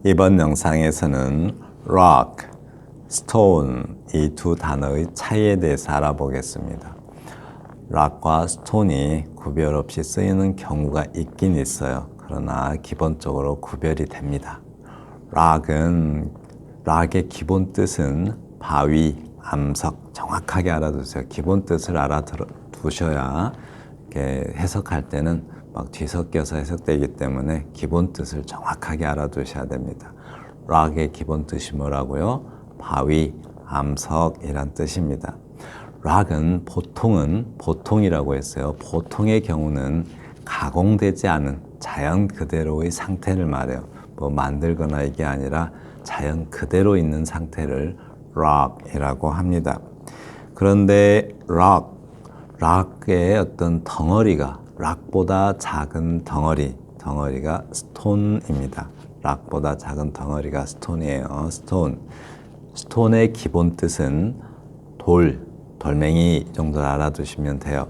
이번 영상에서는 rock, stone 이 두 단어의 차이에 대해서 알아보겠습니다. rock과 stone이 구별 없이 쓰이는 경우가 있긴 있어요. 그러나 기본적으로 구별이 됩니다. rock의 기본 뜻은 바위, 암석 정확하게 알아두세요. 기본 뜻을 알아두셔야 이렇게 해석할 때는 막 뒤섞여서 해석되기 때문에 기본 뜻을 정확하게 알아두셔야 됩니다. rock의 기본 뜻이 뭐라고요? 바위, 암석이란 뜻입니다. rock은 보통이라고 했어요. 보통의 경우는 가공되지 않은 자연 그대로의 상태를 말해요. 뭐 만들거나 이게 아니라 자연 그대로 있는 상태를 rock이라고 합니다. 그런데 rock의 어떤 덩어리가 rock보다 작은 덩어리가 stone입니다. rock보다 작은 덩어리가 stone이에요. stone의 기본 뜻은 돌멩이 정도 알아두시면 돼요.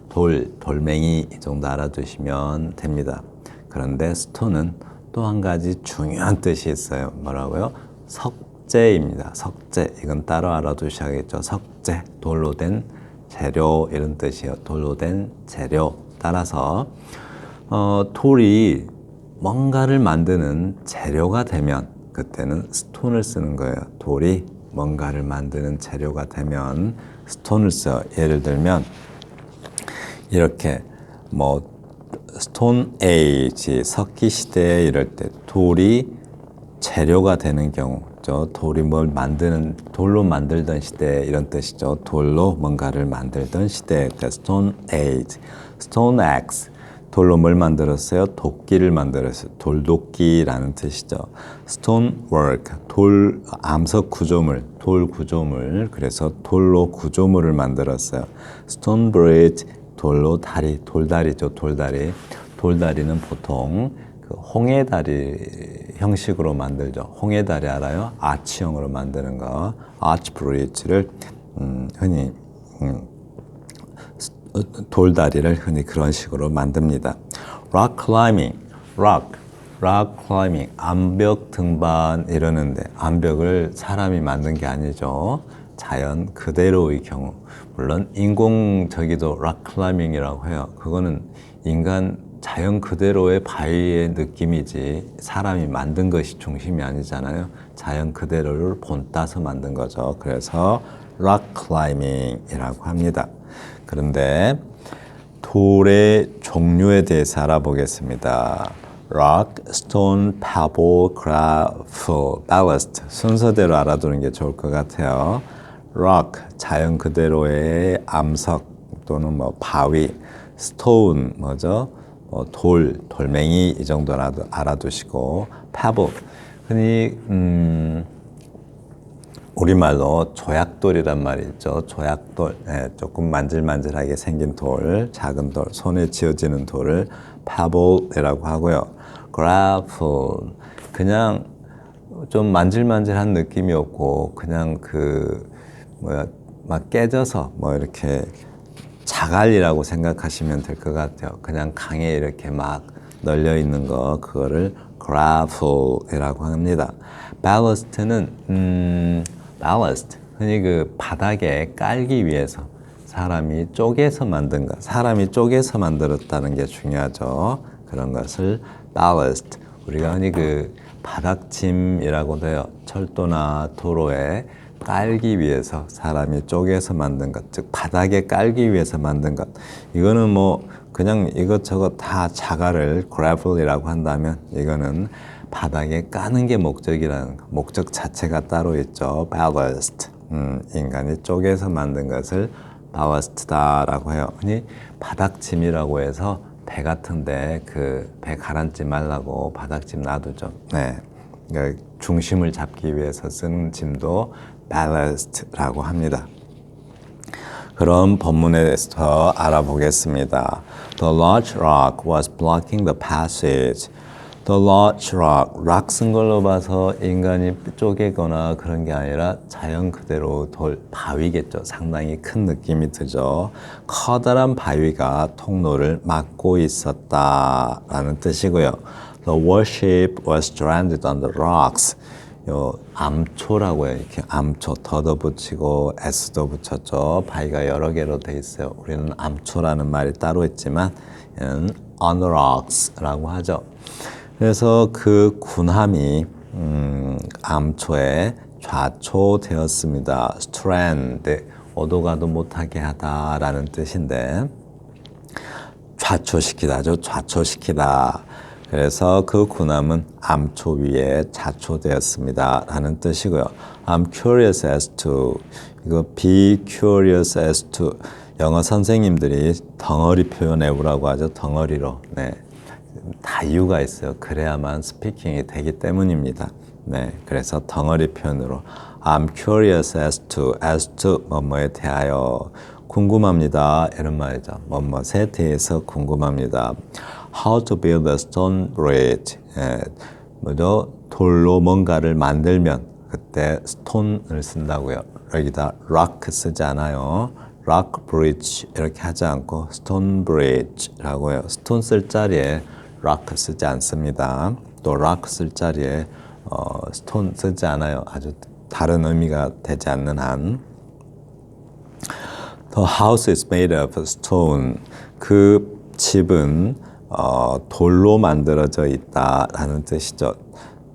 돌멩이 정도 알아두시면 됩니다. 그런데 stone은 또 한 가지 중요한 뜻이 있어요. 뭐라고요? 석재입니다. 석재. 이건 따로 알아두셔야겠죠. 석재, 돌로 된 재료 이런 뜻이에요. 돌로 된 재료. 따라서 돌이 뭔가를 만드는 재료가 되면 그때는 스톤을 쓰는 거예요. 돌이 뭔가를 만드는 재료가 되면 스톤을 써요. 예를 들면 이렇게 뭐 스톤 에이지, 석기 시대에 이럴 때 돌이 재료가 되는 경우, 돌이 돌로 만들던 시대 이런 뜻이죠. 돌로 뭔가를 만들던 시대, 스톤 에이지, 스톤 엑스, 돌로 뭘 만들었어요? 도끼를 만들었어요. 돌도끼라는 뜻이죠. 스톤 워크, 암석 구조물, 돌 구조물, 그래서 돌로 구조물을 만들었어요. 스톤 브리지, 돌로 돌다리죠. 돌다리는 보통 그 홍해다리 형식으로 만들죠. 홍해다리 알아요? 아치형으로 만드는 거, 아치 브리지를 흔히 돌다리를 흔히 그런 식으로 만듭니다. rock climbing, 암벽 등반 이러는데 암벽을 사람이 만든 게 아니죠. 자연 그대로의 경우. 물론 인공적이도 rock climbing이라고 해요. 그거는 자연 그대로의 바위의 느낌이지 사람이 만든 것이 중심이 아니잖아요. 자연 그대로를 본따서 만든 거죠. 그래서 rock climbing이라고 합니다. 그런데 돌의 종류에 대해서 알아보겠습니다. rock, stone, pebble, gravel, ballast 순서대로 알아두는 게 좋을 것 같아요. rock, 자연 그대로의 암석 또는 뭐 바위, stone, 돌멩이 이 정도라도 알아두시고 pebble, 흔히 우리말로 조약돌이란 말이 있죠. 조약돌, 조금 만질만질하게 생긴 돌, 작은 돌, 손에 쥐어지는 돌을 pebble이라고 하고요. gravel, 그냥 좀 만질만질한 느낌이 없고 그냥 막 깨져서 이렇게 자갈이라고 생각하시면 될 것 같아요. 그냥 강에 이렇게 막 널려 있는 거, 그거를 gravel이라고 합니다. ballast는 흔히 그 바닥에 깔기 위해서 사람이 쪼개서 만들었다는 게 중요하죠. 그런 것을 ballast. 우리가 흔히 그 바닥짐이라고도 해요. 철도나 도로에 깔기 위해서 사람이 쪼개서 만든 것, 즉 바닥에 깔기 위해서 만든 것. 이거는 그냥 이것저것 다 자갈을 gravel이라고 한다면 이거는 바닥에 까는 게 목적이라는 거. 목적 자체가 따로 있죠. ballast. 인간이 쪼개서 만든 것을 ballast다라고 해요. 흔히 바닥짐이라고 해서 배 같은데 그 배 가라앉지 말라고 바닥짐 놔두죠. 네. 그러니까 중심을 잡기 위해서 쓰는 짐도 ballast라고 합니다. 그럼 본문에 대해서 더 알아보겠습니다. The large rock was blocking the passage. The large rock 쓴 걸로 봐서 인간이 쪼개거나 그런 게 아니라 자연 그대로 바위겠죠. 상당히 큰 느낌이 들죠. 커다란 바위가 통로를 막고 있었다라는 뜻이고요. The warship was stranded on the rocks. 요 암초라고 해요. 이렇게 암초 더도 붙이고 s도 붙였죠. 바위가 여러 개로 돼 있어요. 우리는 암초라는 말이 따로 있지만 얘는 on the rocks라고 하죠. 그래서 그 군함이 암초에 좌초되었습니다. strand, 오도 가도 못하게 하다라는 뜻인데 좌초시키다죠. 좌초시키다. 그래서 그 군함은 암초 위에 좌초되었습니다 라는 뜻이고요. I'm curious as to, 이거 be curious as to, 영어 선생님들이 덩어리 표현해 보라고 하죠. 덩어리로. 네. 다 이유가 있어요. 그래야만 스피킹이 되기 때문입니다. 네. 그래서 덩어리 표현으로 I'm curious as to 뭐뭐에 대하여 궁금합니다. 이런 말이죠. 뭐뭐에 대해서 궁금합니다. How to build a stone bridge. 뭐죠? 돌로 뭔가를 만들면 그때 stone을 쓴다고요. 여기다 rock 쓰지 않아요. rock bridge 이렇게 하지 않고 stone bridge라고 해요. stone 쓸 자리에 rock 쓰지 않습니다. 또 rock 쓸 자리에 stone 쓰지 않아요. 아주 다른 의미가 되지 않는 한. The house is made of stone. 그 집은 돌로 만들어져 있다라는 뜻이죠.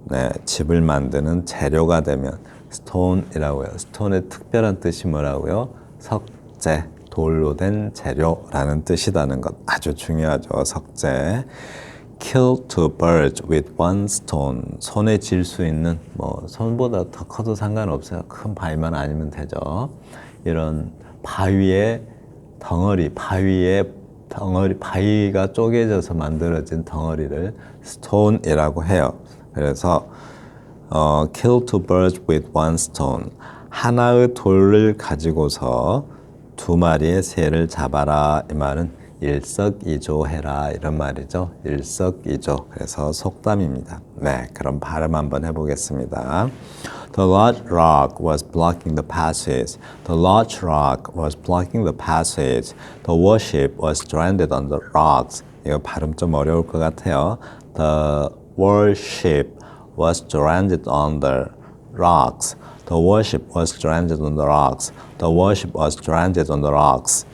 네, 집을 만드는 재료가 되면 stone이라고요. stone의 특별한 뜻이 뭐라고요? 석재, 돌로 된 재료라는 뜻이라는 것 아주 중요하죠. 석재. Kill two birds with one stone. 손에 쥘 수 있는 손보다 더 커도 상관없어요. 큰 바위만 아니면 되죠. 이런 바위의 덩어리, 바위가 쪼개져서 만들어진 덩어리를 stone이라고 해요. 그래서 kill two birds with one stone. 하나의 돌을 가지고서 두 마리의 새를 잡아라. 이 말은 일석이조해라 이런 말이죠. 일석이조. 그래서 속담입니다. 네, 그럼 발음 한번 해보겠습니다. The large rock was blocking the passage. The large rock was blocking the passage. The warship was stranded on the rocks. 이거 발음 좀 어려울 것 같아요. The warship was stranded on the rocks. The warship was stranded on the rocks. The warship was stranded on the rocks.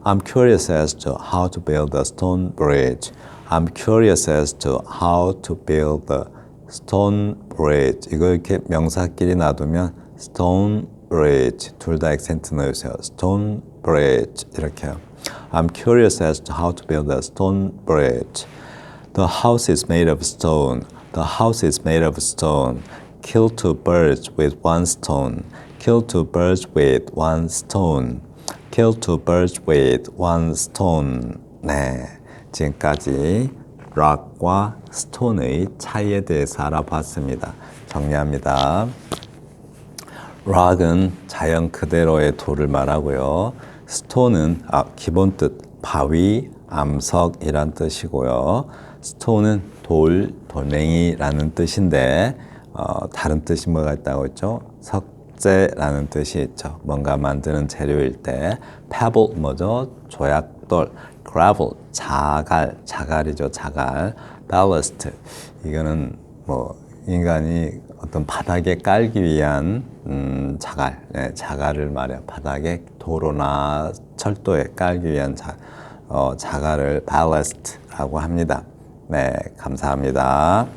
I'm curious as to how to build a stone bridge. I'm curious as to how to build the stone bridge. 이거 이렇게 명사끼리 놔두면 stone bridge 둘 다 액센트 넣으세요. stone bridge 이렇게요. I'm curious as to how to build a stone bridge. The house is made of stone. The house is made of stone. Kill two birds with one stone. Kill two birds with one stone. Kill two birds with one stone. 네, 지금까지 rock과 stone의 차이에 대해서 알아봤습니다. 정리합니다. rock은 자연 그대로의 돌을 말하고요. stone은 기본 뜻 바위, 암석이란 뜻이고요. stone은 돌, 돌멩이라는 뜻인데 다른 뜻이 뭐가 있다고 했죠? 석재라는 뜻이 있죠. 뭔가 만드는 재료일 때 pebble 뭐죠? 조약돌, gravel 자갈이죠. 자갈, ballast 이거는 인간이 어떤 바닥에 깔기 위한 자갈, 네, 자갈을 말해요. 바닥에 도로나 철도에 깔기 위한 자갈을 ballast라고 합니다. 네, 감사합니다.